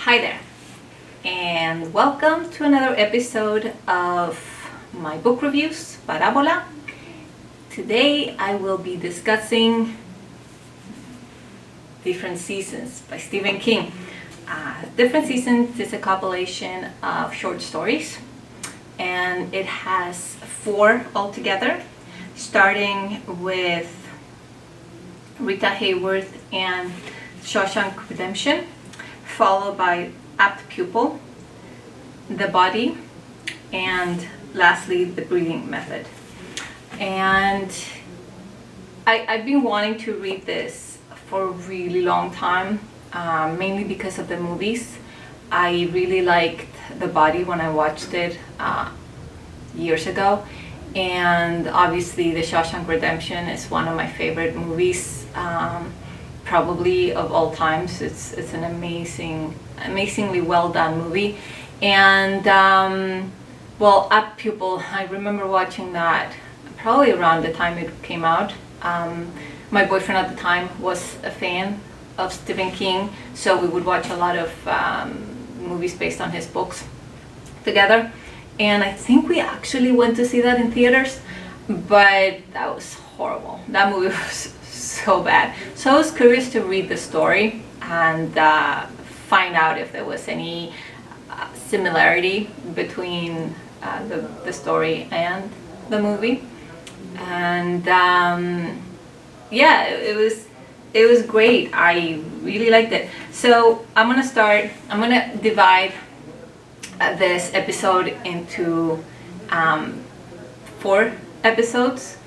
Hi there, and welcome to another episode of my book reviews, Parabola. Today I will be discussing Different Seasons by Stephen King. Different Seasons is a compilation of short stories, and it has 4 altogether, starting with Rita Hayworth and Shawshank Redemption, followed by Apt Pupil, The Body, and lastly The Breathing Method. And I've been wanting to read this for a really long time, mainly because of the movies. I really liked The Body when I watched it years ago, and obviously The Shawshank Redemption is one of my favorite movies, probably of all times. It's an amazingly well done movie. And Apt Pupil, I remember watching that probably around the time it came out. My boyfriend at the time was a fan of Stephen King, so we would watch a lot of movies based on his books together. And I think we actually went to see that in theaters, but that was horrible. That movie was so bad. So I was curious to read the story and find out if there was any similarity between the story and the movie. And it was great. I really liked it. So I'm gonna divide this episode into 4 episodes,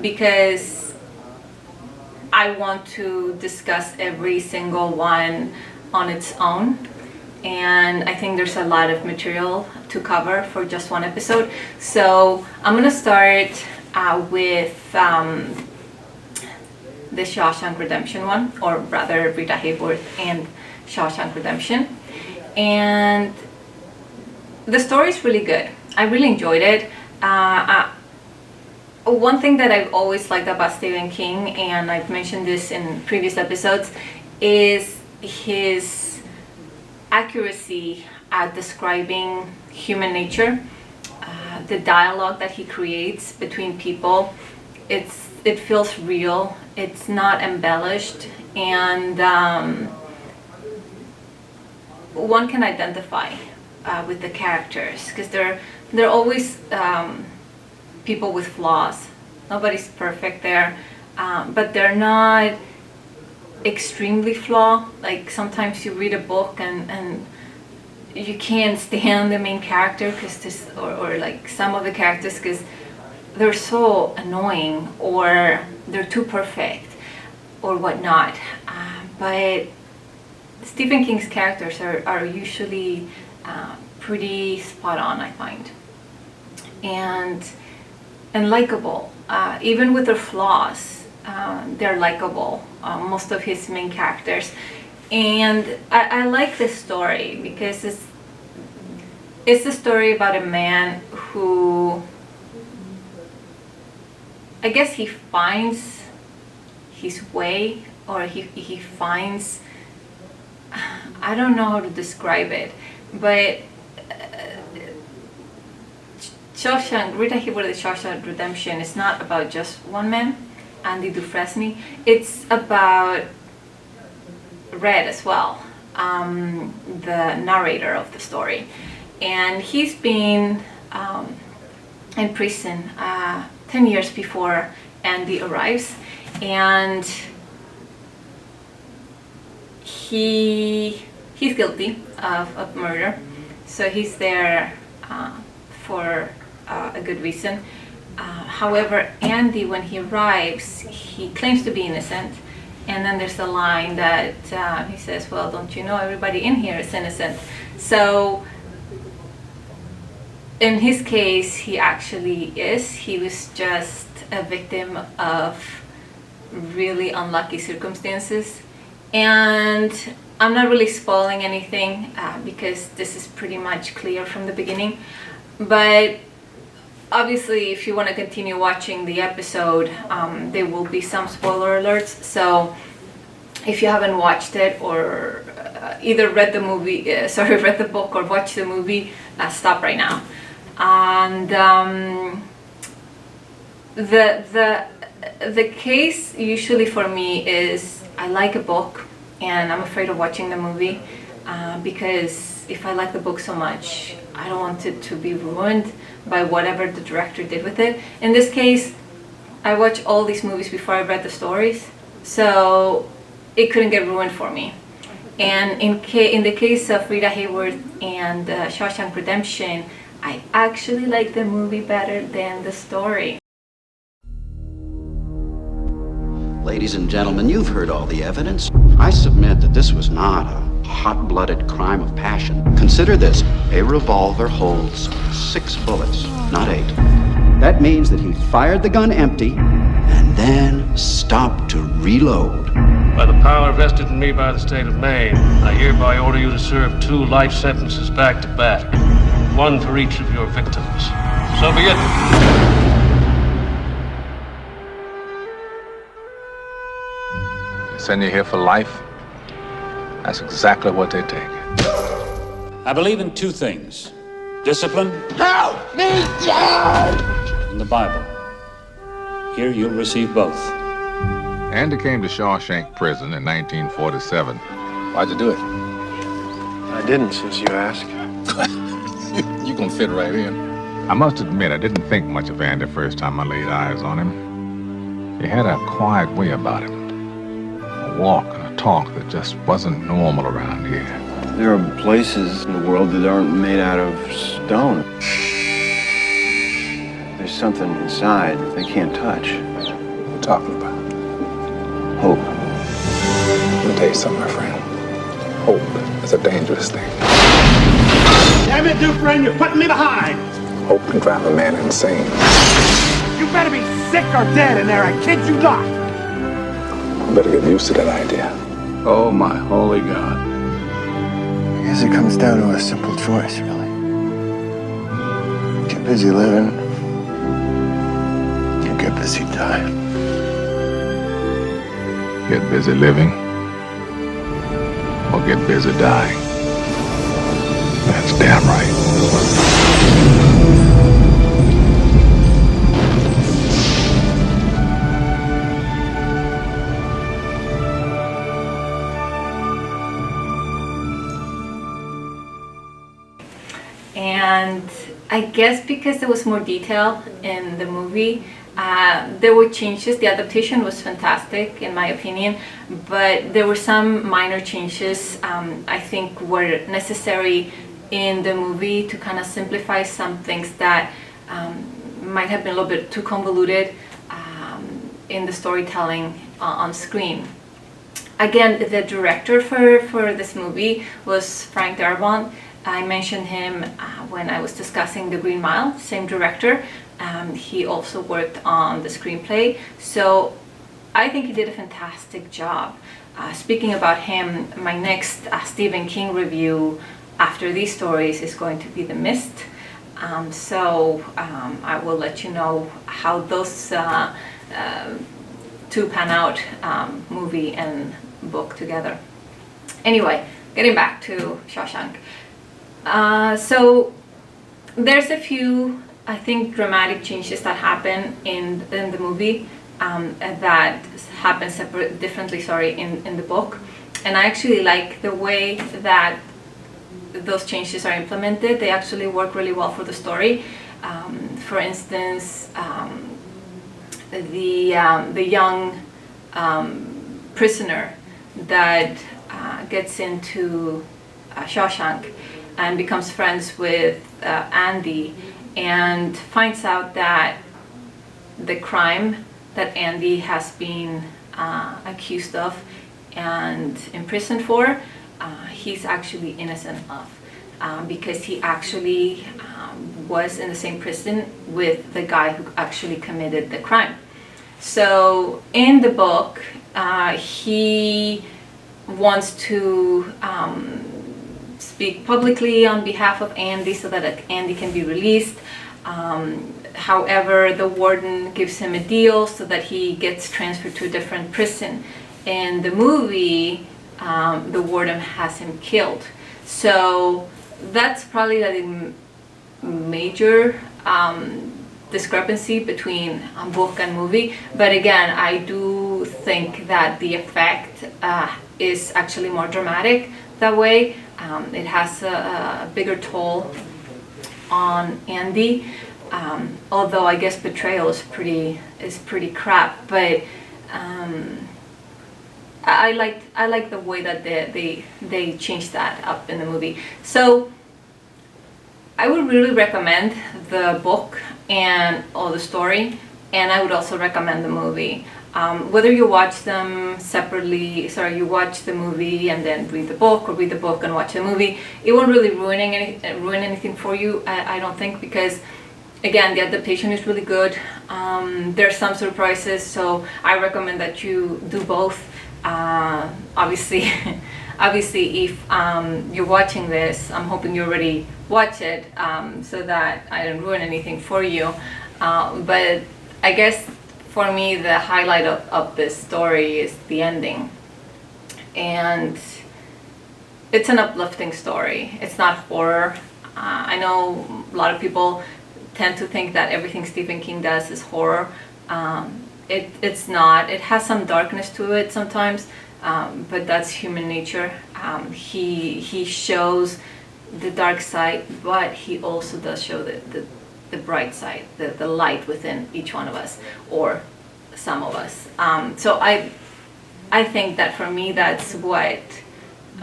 because I want to discuss every single one on its own, and I think there's a lot of material to cover for just one episode. So I'm gonna start with the Shawshank Redemption one, or rather Rita Hayworth and Shawshank Redemption. And the story is really good. I really enjoyed it. One thing that I've always liked about Stephen King, and I've mentioned this in previous episodes, is his accuracy at describing human nature. The dialogue that he creates between people, it feels real. It's not embellished, and one can identify with the characters, because they're always people with flaws. Nobody's perfect there, but they're not extremely flawed. Like sometimes you read a book and you can't stand the main character because or like some of the characters, because they're so annoying or they're too perfect or whatnot. But Stephen King's characters are usually pretty spot on, I find, and likable. Even with their flaws, they're likable, most of his main characters. And I like this story because it's the story about a man who, I guess, he finds his way, or he finds, I don't know how to describe it, but Rita Hayworth Shawshank Redemption is not about just one man, Andy Dufresne. It's about Red as well, the narrator of the story. And he's been in prison 10 years before Andy arrives, and he's guilty of murder. So he's there for a good reason. However, Andy, when he arrives, he claims to be innocent, and then there's a line that he says, well, don't you know everybody in here is innocent? So in his case, he actually is. He was just a victim of really unlucky circumstances. And I'm not really spoiling anything because this is pretty much clear from the beginning. But obviously, if you want to continue watching the episode, there will be some spoiler alerts. So if you haven't watched it or either read the movie, read the book or watched the movie, stop right now. And the case usually for me is I like a book and I'm afraid of watching the movie because if I like the book so much, I don't want it to be ruined by whatever the director did with it. In this case, I watched all these movies before I read the stories, so it couldn't get ruined for me. And in the case of Rita Hayworth and Shawshank Redemption, I actually like the movie better than the story. Ladies and gentlemen, you've heard all the evidence. I submit that this was not a hot-blooded crime of passion. Consider this. A revolver holds 6 bullets, not 8. That means that he fired the gun empty and then stopped to reload. By the power vested in me by the state of Maine, I hereby order you to serve 2 life sentences back to back, 1 for each of your victims. So be it. Send you here for life? That's exactly what they take. I believe in 2 things. Discipline. Help me, Dad! And the Bible. Here you'll receive both. Andy came to Shawshank Prison in 1947. Why'd you do it? I didn't, since you asked. You gonna fit right in. I must admit, I didn't think much of Andy the first time I laid eyes on him. He had a quiet way about him. A walk and a talk that just wasn't normal around here. There are places in the world that aren't made out of stone. There's something inside that they can't touch. What are you talking about? Hope. Let me tell you something, my friend. Hope is a dangerous thing. Damn it, Dufresne, you're putting me behind! Hope can drive a man insane. You better be sick or dead in there, I kid you not! You better get used to that idea. Oh, my holy God. I guess it comes down to a simple choice, really. Get busy living, or get busy dying. Get busy living, or get busy dying. That's damn right. And I guess because there was more detail in the movie, there were changes. The adaptation was fantastic in my opinion, but there were some minor changes I think were necessary in the movie to kind of simplify some things that might have been a little bit too convoluted in the storytelling on screen. Again, the director for this movie was Frank Darabont. I mentioned him when I was discussing The Green Mile, same director. He also worked on the screenplay, so I think he did a fantastic job. Speaking about him, my next Stephen King review after these stories is going to be The Mist. I will let you know how those 2 pan out, movie and book together. Anyway, getting back to Shawshank. So there's a few, I think, dramatic changes that happen in the movie that happen differently in the book, and I actually like the way that those changes are implemented. They actually work really well for the story. For instance, the young prisoner that gets into Shawshank and becomes friends with Andy and finds out that the crime that Andy has been accused of and imprisoned for, he's actually innocent of, because he actually was in the same prison with the guy who actually committed the crime. So in the book, he wants to speak publicly on behalf of Andy so that Andy can be released. However, the warden gives him a deal so that he gets transferred to a different prison. In the movie, the warden has him killed. So that's probably the major discrepancy between book and movie. But again, I do think that the effect is actually more dramatic that way. It has a bigger toll on Andy, although I guess betrayal is pretty crap. But I like the way that they changed that up in the movie. So I would really recommend the book or the story, and I would also recommend the movie. Whether you watch them separately, you watch the movie and then read the book, or read the book and watch the movie, it won't really ruin anything for you, I don't think, because again, the adaptation is really good. There's some surprises, so I recommend that you do both. Obviously, if you're watching this, I'm hoping you already watch it, so that I don't ruin anything for you. But I guess for me, the highlight of this story is the ending. And it's an uplifting story. It's not horror. I know a lot of people tend to think that everything Stephen King does is horror. It's not. It has some darkness to it sometimes, but that's human nature. He shows the dark side, but he also does show the bright side, the light within each one of us, or some of us. So I think that for me, that's what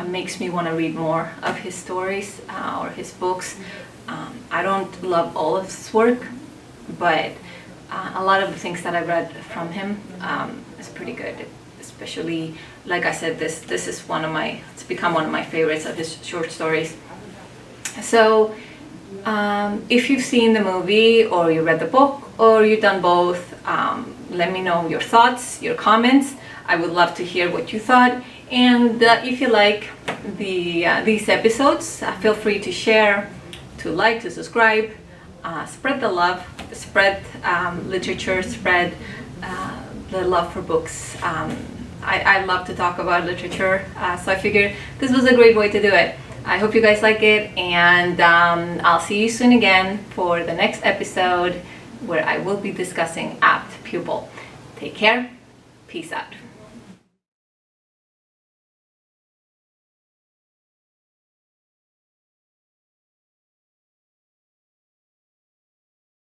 makes me want to read more of his stories or his books. I don't love all of his work, but a lot of the things that I read from him is pretty good. Especially, like I said, this is it's become one of my favorites of his short stories. So if you've seen the movie, or you read the book, or you've done both, let me know your thoughts, your comments. I would love to hear what you thought. And if you like these episodes, feel free to share, to like, to subscribe, spread the love, spread literature, spread the love for books. I love to talk about literature, so I figured this was a great way to do it. I hope you guys like it, and I'll see you soon again for the next episode, where I will be discussing Apt Pupil. Take care. Peace out.